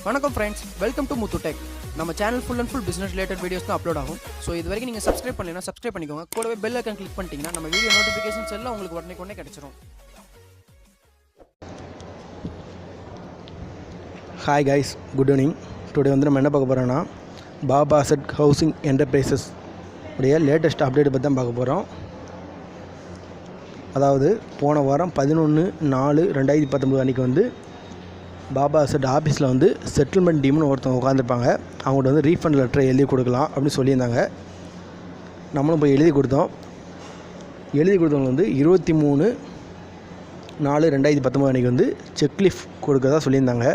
வணக்கம் friends, welcome to Muthu tech. நம்ம channel full and full business related videos தான் upload ஆகும். ஸோ இது வரைக்கும் நீங்கள் சப்ஸ்கிரைப் பண்ணலைன்னா சப்ஸ்கிரைப் பண்ணிக்கோங்க. கூடவே பெல் ஐக்கான் கிளிக் பண்ணிட்டீங்கன்னா நம்ம வீடியோ நோட்டிஃபிகேஷன்ஸ் எல்லாம் உங்களுக்கு உடனே கிடச்சிரும். Hi guys, good evening. Today வந்து நம்ம என்ன பார்க்க போகிறோன்னா பாபா அசட் ஹவுசிங் என்டர்பிரைசஸ் உடைய லேட்டஸ்ட் அப்டேட் பற்றி தான் பார்க்க போகிறோம். அதாவது போன வாரம் 11/4/2019 அன்றைக்கி வந்து பாபா அசட் ஆஃபீஸில் வந்து செட்டில்மெண்ட் டீம்னு ஒருத்தவங்க உட்காந்துருப்பாங்க. அவங்கள்ட்ட வந்து ரீஃபண்ட் லெட்டரை எழுதி கொடுக்கலாம் அப்படின்னு சொல்லியிருந்தாங்க. நம்மளும் போய் எழுதி கொடுத்தோம். எழுதி கொடுத்தவங்க வந்து 23/4/2019 அன்றைக்கி வந்து செக்லீஃப் கொடுக்கறதா சொல்லியிருந்தாங்க.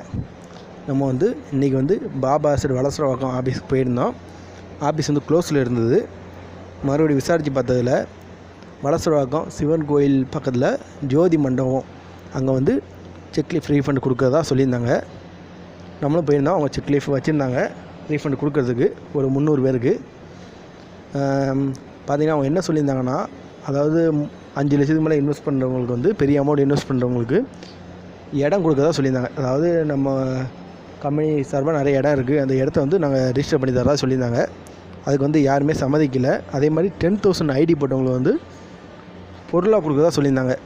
நம்ம வந்து இன்றைக்கி வந்து பாபா அசட் வலசரவாக்கம் ஆஃபீஸுக்கு போயிருந்தோம். ஆஃபீஸ் வந்து க்ளோஸில் இருந்தது. மறுபடியும் விசாரித்து பார்த்ததில் வலசரவாக்கம் சிவன் கோயில் பக்கத்தில் ஜோதி மண்டபம் அங்கே வந்து செக்லீஃப் ரீஃபண்ட் கொடுக்கறதா சொல்லியிருந்தாங்க. நம்மளும் போயிருந்தோம். அவங்க செக்லீஃப் வச்சுருந்தாங்க ரீஃபண்ட் கொடுக்கறதுக்கு ஒரு 300 பேருக்கு. பார்த்திங்கன்னா அவங்க என்ன சொல்லியிருந்தாங்கன்னா, அதாவது 5 லட்சத்துக்கு மேலே இன்வெஸ்ட் பண்ணுறவங்களுக்கு வந்து பெரிய அமௌண்ட் இன்வெஸ்ட் பண்ணுறவங்களுக்கு இடம் கொடுக்கறதா சொல்லியிருந்தாங்க. அதாவது நம்ம கம்பெனி சார்பாக நிறைய இடம் இருக்குது, அந்த இடத்த வந்து நாங்கள் ரிஜிஸ்டர் பண்ணி தரதா சொல்லியிருந்தாங்க. அதுக்கு வந்து யாருமே சம்மதிக்கலை. அதே மாதிரி 10,000 ஐடி போட்டவங்களை வந்து பொருளாக கொடுக்கறதா சொல்லியிருந்தாங்க.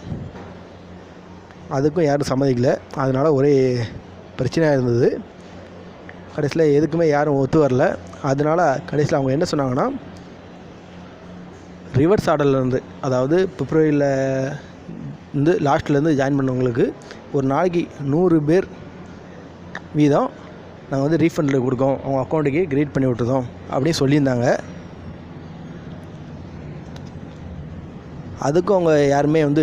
அதுக்கும் யாரும் சம்மதிக்கலை. அதனால் ஒரே பிரச்சனையாக இருந்தது. கடைசியில் எதுக்குமே யாரும் ஒத்து வரல. அதனால் கடைசியில் அவங்க என்ன சொன்னாங்கன்னா, ரிவர்ஸ் ஆர்டர்லேருந்து, அதாவது பிப்ரவரியில் இருந்து லாஸ்ட்லேருந்து ஜாயின் பண்ணவங்களுக்கு ஒரு நாளைக்கு 100 பேர் வீதம் நாங்கள் வந்து ரீஃபண்டில் கொடுக்கோம், அவங்க அக்கௌண்ட்டுக்கு கிரியேட் பண்ணி விட்டுருந்தோம் அப்படின்னு சொல்லியிருந்தாங்க. அதுக்கும் அவங்க யாருமே வந்து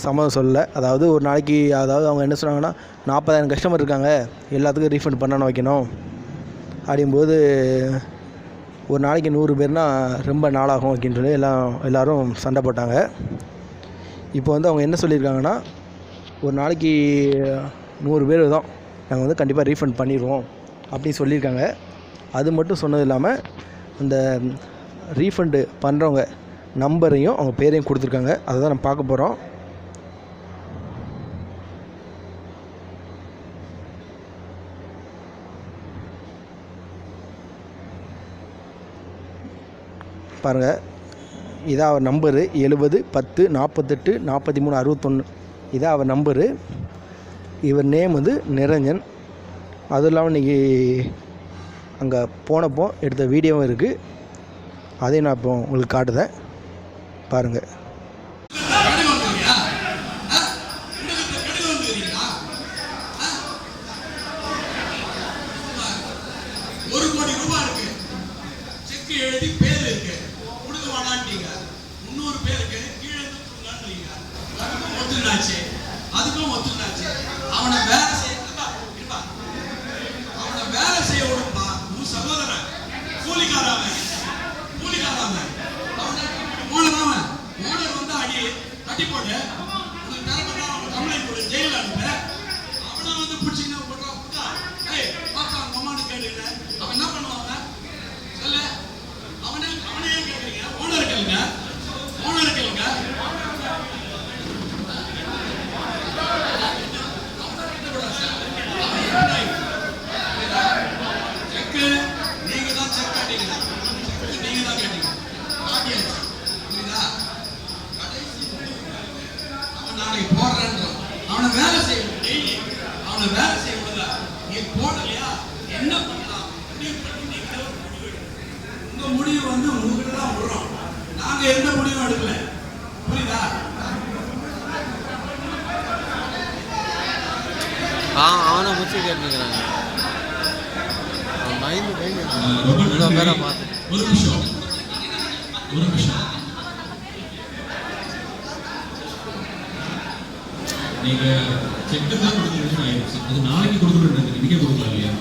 சம்மதம் சொல்லலை. அதாவது ஒரு நாளைக்கு, அதாவது அவங்க என்ன சொன்னாங்கன்னா, 40,000 கஸ்டமர் இருக்காங்க, எல்லாத்துக்கும் ரீஃபண்ட் பண்ணணும் வைக்கணும் அப்படிங்கும்போது ஒரு நாளைக்கு 100 பேர்னால் ரொம்ப நாளாகும் வைக்கின்னு சொல்லி எல்லோரும் சண்டை போட்டாங்க. இப்போ வந்து அவங்க என்ன சொல்லியிருக்காங்கன்னா, ஒரு நாளைக்கு 100 பேர் தான் நாங்கள் வந்து கண்டிப்பாக ரீஃபண்ட் பண்ணிடுவோம் அப்படின்னு சொல்லியிருக்காங்க. அது மட்டும் சொன்னது இல்லாமல் அந்த ரீஃபண்டு பண்ணுறவங்க நம்பரையும் அவங்க பேரையும் கொடுத்துருக்காங்க. அதை தான் நம்ம பார்க்க போகிறோம். பாருங்கள், இதான் அவர் நம்பரு 70 10 48 43 61. இதான் அவர் நம்பரு. இவர் நேம் வந்து நிரஞ்சன். அதுவும் இல்லாமல் இன்றைக்கி அங்கே போனப்போ எடுத்த வீடியோவும் இருக்குது. அதையும் நான் இப்போ உங்களுக்கு காட்டுதேன் பாருங்கள். எழுதி பேர் இருக்கு, கொடுக்க வேணான்ட்டீங்க. 300 பேருக்கு கீழே கொடுங்கன்றீங்க. அதுக்கும் ஒத்துனாச்சு. அவனை வேலை செய்ய விடுப்பா. உன் சகோதரன் கூலிக்காரன் ஓனர் வந்து தட்டி போட்டு கம்ப்ளைண்ட் போடு, ஜெயில அனுப்ப. அவனை வந்து பிடிச்சிங்கன்னா கேட்டு அவன் என்ன பண்ணுவாங்க சொல்ல. அவனே கேட்குறீங்க, ஓனர் கேளுங்க. செக்கு நீங்க தான் செக் கேட்டீங்க, நீங்க தான் கேட்டீங்க, மாட்டியாச்சு. புரியுதா? அவன் நாளைக்கு போடுறேன்றான். அவனை வேலை செய்யணும், டெய்லி அவனை வேலை செய்யணும்ல. நீ போடலையா என்ன பண்ணலாம் முடிவு பண்ணி நீங்களே ஒரு முடிவு எடுக்கணும். உங்க முடிவு வந்து உங்களுக்கு தான் விடுறோம், நாங்க எந்த முடிவும் எடுக்கல. புரியுதா? அவனை முடிச்சு கேட்டுக்கிறாங்க. ஒரு நிமிஷம் நீங்க செக் தான் கொடுக்குறீங்க. அது நாளைக்கு கொடுக்கணும், இன்னைக்கே கொடுக்கலாம் இல்லையா?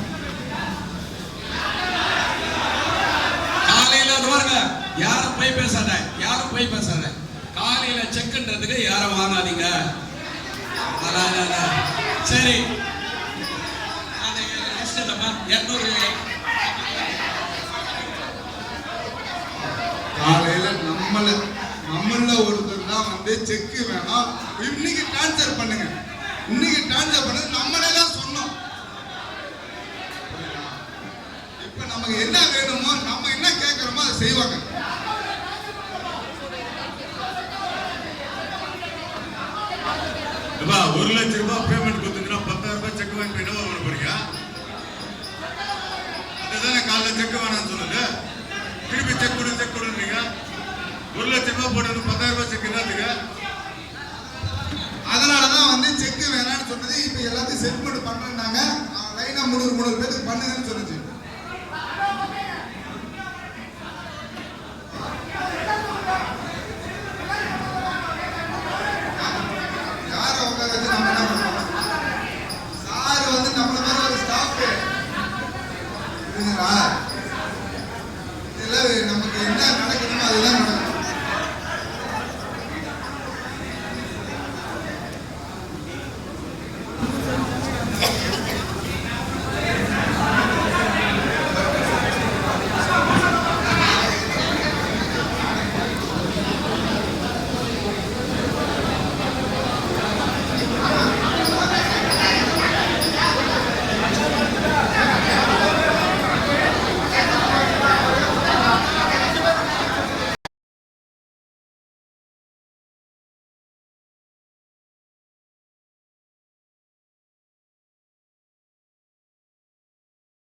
காலையில பாருங்க, யாரும் போய் பேசாத. காலையில செக்ன்றதுக்கு யாரும் வாங்காதீங்க. சரி, 200 காலையில நம்மள ஒருத்தர் தான் வந்து செக் வேணாம், இன்னைக்கு ட்ரான்ஸ்ஃபர் பண்ணுங்க. இன்னைக்கு ட்ரான்ஸ்ஃபர் பண்ணது நம்மளே தான் சொன்னோம். நமக்கு என்ன வேணுமோ நம்ம என்ன கேட்கறோமோ அதை செய்வாங்க. ₹1,00,000 பேமெண்ட் கொடுத்தீங்கன்னா 10,000 ரூபாய் செக் வாங்கி போய் என்ன பண்ண போறீங்க? அதுதானே காலைல செக் வேணாம்னு சொன்னது. திருப்பி செக் கொடுன்றீங்க. ₹1,00,000 போட்டது 10,000 ரூபாய் செக் என்னதுங்க? அதனாலதான் செக் வேணாம்னு சொன்னது. இப்ப எல்லாத்தையும் செட்டில்மெண்ட் பண்றாங்க. லைனா 300 பேருக்கு பண்ணுங்கன்னு சொன்னது.